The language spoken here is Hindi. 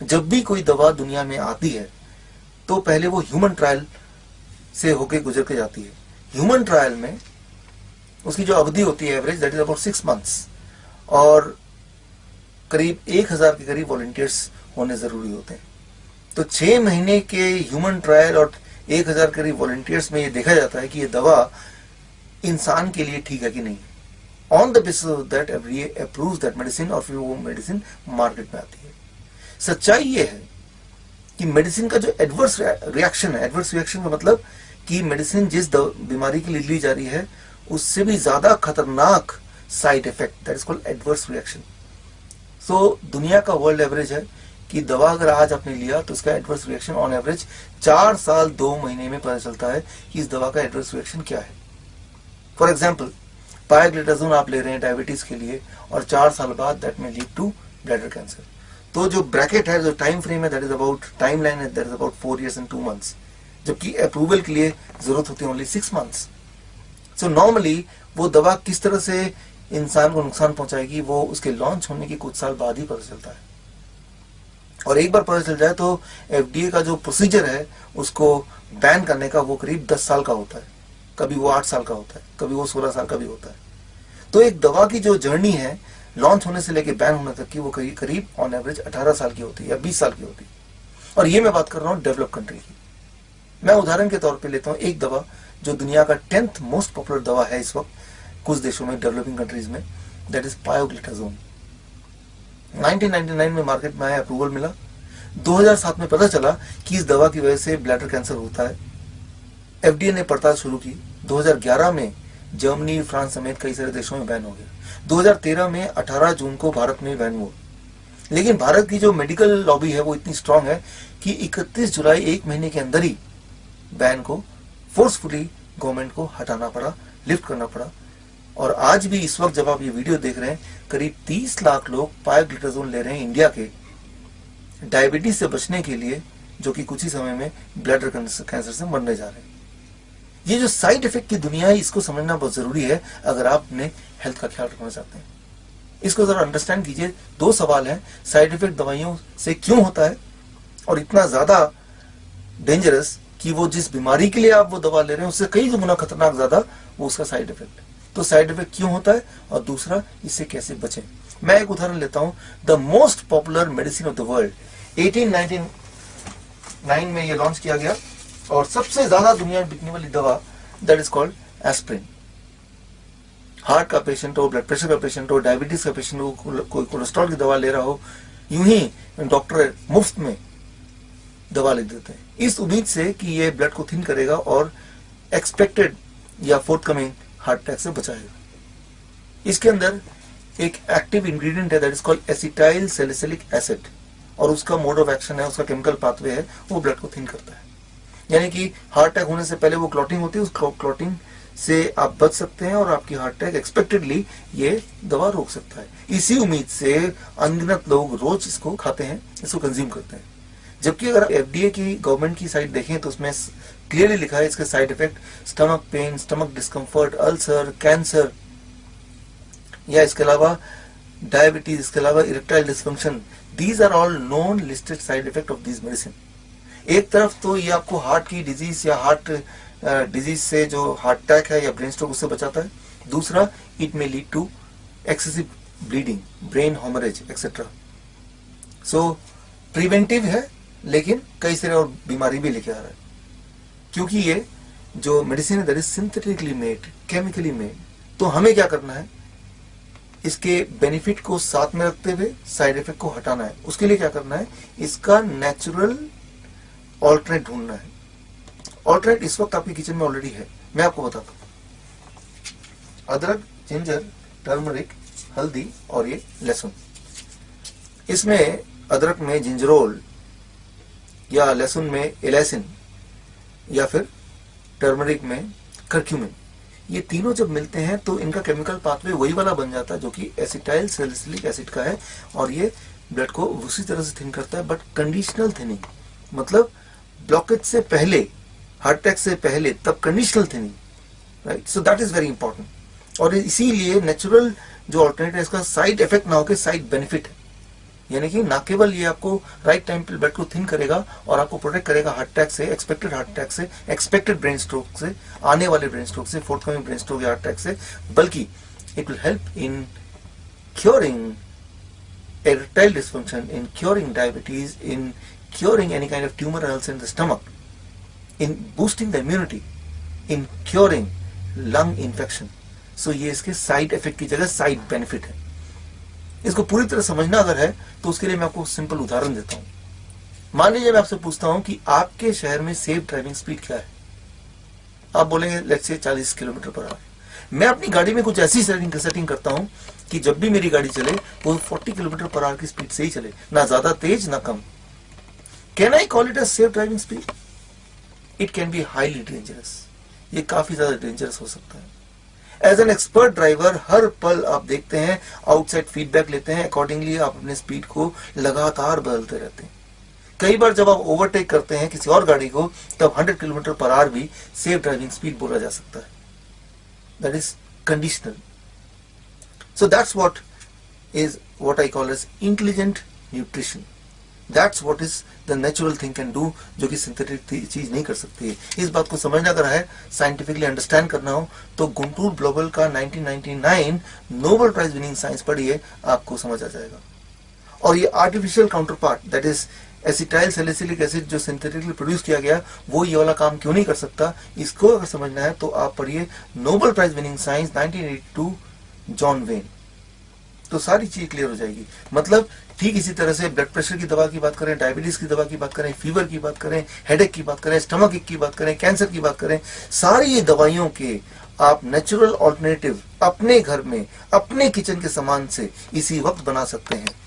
जब भी कोई दवा दुनिया में आती है तो पहले वो ह्यूमन ट्रायल से होके गुजर के जाती है। ह्यूमन ट्रायल में उसकी जो अवधि होती है average, that is about 6 months, और करीब 1000 के करीब वॉलंटियर्स होने जरूरी होते हैं। तो 6 महीने के ह्यूमन ट्रायल और 1000 करीब वॉलंटियर्स में ये देखा जाता है कि ये दवा इंसान के लिए ठीक है कि नहीं। On the basis of that FDA approves that medicine, और फिर वो मेडिसिन मार्केट में आती है। सच्चाई ये है कि मेडिसिन का जो एडवर्स रिएक्शन है, एडवर्स रिएक्शन का मतलब कि मेडिसिन जिस बीमारी के लिए ली जा रही है उससे भी ज्यादा खतरनाक side effect, that is called adverse reaction. So दुनिया का वर्ल्ड एवरेज है कि दवा अगर आज आपने लिया तो इसका एडवर्स रिएक्शन ऑन एवरेज 4 साल 2 महीने में पता चलता है कि इस दवा का एडवर्स रिएक्शन क्या है। फॉर एग्जाम्पल, पायोग्लिटाजोन आप ले रहे हैं डायबिटीज के लिए और 4 साल बाद दैट में लीड टू ब्लैडर कैंसर। तो जो ब्रैकेट है, जो टाइम फ्रेम है, that is about, time line है, that is about 4 years and 2 months, जबकि अप्रूवल के लिए जरूरत होती है ओनली 6 months। सो नॉर्मली वो दवा किस तरह से इंसान को नुकसान पहुंचाएगी वो उसके लॉन्च होने के कुछ साल बाद ही पता चलता है। और एक बार पता चल जाए तो FDA का जो प्रोसीजर है उसको बैन करने का वो करीब 10 साल का होता है, कभी वो 8 साल का होता है, कभी वो 16 साल का भी होता है। तो एक दवा की जो जर्नी है लॉन्च होने से लेके बैन होने तक की, वो करीब ऑन एवरेज 18 साल की होती है या 20 साल की होती है। और ये मैं बात कर रहा हूँ डेवलप कंट्री की। मैं उदाहरण के तौर पे लेता हूँ एक दवा जो दुनिया का 10th मोस्ट पॉपुलर दवा है इस वक्त कुछ देशों में, डेवलपिंग कंट्रीज में, दैट इज पायोग्लिटाजोन। 1999 में मार्केट में आया, अप्रूवल मिला। 2007 में पता चला कि इस दवा की वजह से ब्लैडर कैंसर होता है। FDA ने पड़ताल शुरू की। 2011 में जर्मनी, फ्रांस समेत कई सारे देशों में बैन हो गया। 2013 में 18 जून को भारत में बैन हुआ। लेकिन भारत की जो मेडिकल लॉबी है वो इतनी स्ट्रांग है कि 31 जुलाई, 1 महीने के अंदर ही बैन को फोर्सफुली गवर्नमेंट को हटाना पड़ा, लिफ्ट करना पड़ा। और आज भी इस वक्त जब आप ये वीडियो देख रहे हैं, करीब 30 लाख लोग पायोग्लिटाजोन ले रहे हैं इंडिया के, डायबिटीज से बचने के लिए, जो कि कुछ ही समय में ब्लैडर कैंसर से मरने जा रहे हैं। ये जो साइड इफेक्ट की दुनिया है इसको समझना बहुत जरूरी है अगर आप अपने हेल्थ का ख्याल रखना चाहते हैं। इसको जरा अंडरस्टैंड कीजिए। 2 सवाल हैं, साइड इफेक्ट दवाइयों से क्यों होता है और इतना ज्यादा डेंजरस कि वो जिस बीमारी के लिए आप वो दवा ले रहे हैं उससे कई गुना खतरनाक ज्यादा वो उसका साइड इफेक्ट। तो साइड इफेक्ट क्यों होता है और दूसरा इससे कैसे बचें। मैं एक उदाहरण लेता हूं। The most popular medicine of the world, 1899 में ये लॉन्च किया गया और सबसे ज्यादा दुनिया में बिकने वाली दवा that is called aspirin. Heart का पेशेंट हो, ब्लड प्रेशर का पेशेंट हो, डायबिटीज का पेशेंट हो, कोई कोलेस्ट्रॉल की दवा ले रहा हो, यूं ही डॉक्टर मुफ्त में दवा लिख देते हैं इस उम्मीद से कि ये ब्लड को थिन करेगा और एक्सपेक्टेड या फोर्थकमिंग हार्ट अटैक से बचाएगा। इसके अंदर एक एक्टिव इंग्रेडिएंट है that is called acetyl salicylic acid, और उसका मोड ऑफ एक्शन है, उसका केमिकल पाथवे है, वो ब्लड को थिन करता है। यानी कि हार्ट अटैक होने से पहले वो क्लॉटिंग होती है, उस क्लॉटिंग से आप बच सकते हैं और आपकी हार्ट अटैक एक्सपेक्टेडली ये दवा रोक सकता है। इसी उम्मीद से अनगिनत लोग रोज इसको खाते हैं, इसको कंज्यूम करते हैं। जबकि अगर FDA की, गवर्नमेंट की साइट देखें तो उसमें क्लियरली लिखा है इसके side effect stomach pain, stomach discomfort, ulcer, cancer, या इसके अलावा डायबिटीज, इसके अलावा erectile dysfunction, these are all non listed side effect of this medicine. एक तरफ तो ये आपको हार्ट की डिजीज या हार्ट डिजीज से जो हार्ट अटैक है या ब्रेन स्ट्रोक उससे बचाता है, दूसरा it may lead to excessive bleeding, brain haemorrhage etcetera. So preventive है लेकिन कई सारे और बीमारी भी लेके आ रहा है, क्योंकि ये जो मेडिसिन है that is synthetically made, chemically made. तो हमें क्या करना है, इसके बेनिफिट को साथ में रखते हुए साइड इफेक्ट को हटाना है। उसके लिए क्या करना है, इसका नेचुरल ऑल्टरनेट ढूंढना है। ऑल्टरनेट इस वक्त आपके किचन में ऑलरेडी है, मैं आपको बताता हूं। अदरक, जिंजर, टर्मरिक, हल्दी और ये लहसुन। इसमें अदरक में जिंजरोल या लहसुन में इलायसिन या फिर टर्मरिक में करक्यूमिन, ये तीनों जब मिलते हैं तो इनका केमिकल पाथवे वही वाला बन जाता है जो कि एसिटाइल सैलिसिलिक एसिड का है, और ये ब्लड को उसी तरह से थिन करता है, बट कंडीशनल थिनिंग, मतलब ब्लॉकेज से पहले, हार्ट अटैक से पहले, तब conditional thinning, right. So that is very important. और इसीलिए नेचुरल जो ऑल्टरनेट है इसका साइड इफेक्ट ना होकर साइड बेनिफिट है। यानी कि ना केवल ये आपको राइट टाइम पे ब्लड को थिन करेगा और आपको प्रोटेक्ट करेगा हार्ट अटैक से, एक्सपेक्टेड हार्ट अटैक से, एक्सपेक्टेड ब्रेन स्ट्रोक से, आने वाले ब्रेन स्ट्रोक से, फोर्थकमिंग ब्रेन स्ट्रोक या हार्ट अटैक से, बल्कि it will help in curing erectile dysfunction, in curing diabetes, in curing any kind of tumor cells in the stomach, in boosting the immunity, in curing lung infection. So ये इसके साइड इफेक्ट की जगह साइड बेनिफिट है। इसको पूरी तरह समझना अगर है तो उसके लिए मैं आपको सिंपल उदाहरण देता हूँ। मान लीजिए मैं आपसे पूछता हूँ कि आपके शहर में सेफ ड्राइविंग स्पीड क्या है। आप बोलेंगे let's say 40 kilometre per hour. मैं अपनी गाड़ी में कुछ ऐसी सेटिंग करता हूं कि जब भी मेरी गाड़ी चले वो 40 किलोमीटर पर आवर की स्पीड से ही चले, ना ज्यादा तेज ना कम। Can I call it a safe driving speed? It can be highly dangerous. ये काफी ज्यादा डेंजरस हो सकता है। एज एन एक्सपर्ट ड्राइवर हर पल आप देखते हैं, आउटसाइड फीडबैक लेते हैं, अकॉर्डिंगली आप अपने स्पीड को लगातार बदलते रहते हैं। कई बार जब आप ओवरटेक करते हैं किसी और गाड़ी को तब 100 किलोमीटर पर आवर भी सेफ ड्राइविंग स्पीड बोला जा सकता है। That is conditional. So that's what I call as intelligent nutrition. That's what is the natural thing can do, जो कि सिंथेटिक चीज नहीं कर सकती है। इस बात को समझना अगर है, साइंटिफिकली अंडरस्टैंड करना हो तो गुंटूर ग्लोबल का 1999 नोबेल प्राइज विनिंग साइंस पढ़िए, आपको समझ आ जाएगा। और ये artificial counter part that is acetyl salicylic acid जो सिंथेटिकली प्रोड्यूस किया गया, वो ये वाला काम क्यों नहीं कर सकता, इसको अगर समझना है तो आप पढ़िए Nobel prize winning science 1982 John Wayne, तो सारी चीज क्लियर हो जाएगी। मतलब ठीक इसी तरह से ब्लड प्रेशर की दवा की बात करें, डायबिटीज की दवा की बात करें, फीवर की बात करें, हेडेक की बात करें, स्टमक एक की बात करें, कैंसर की बात करें, सारी ये दवाइयों के आप नेचुरल ऑल्टरनेटिव अपने घर में अपने किचन के सामान से इसी वक्त बना सकते हैं।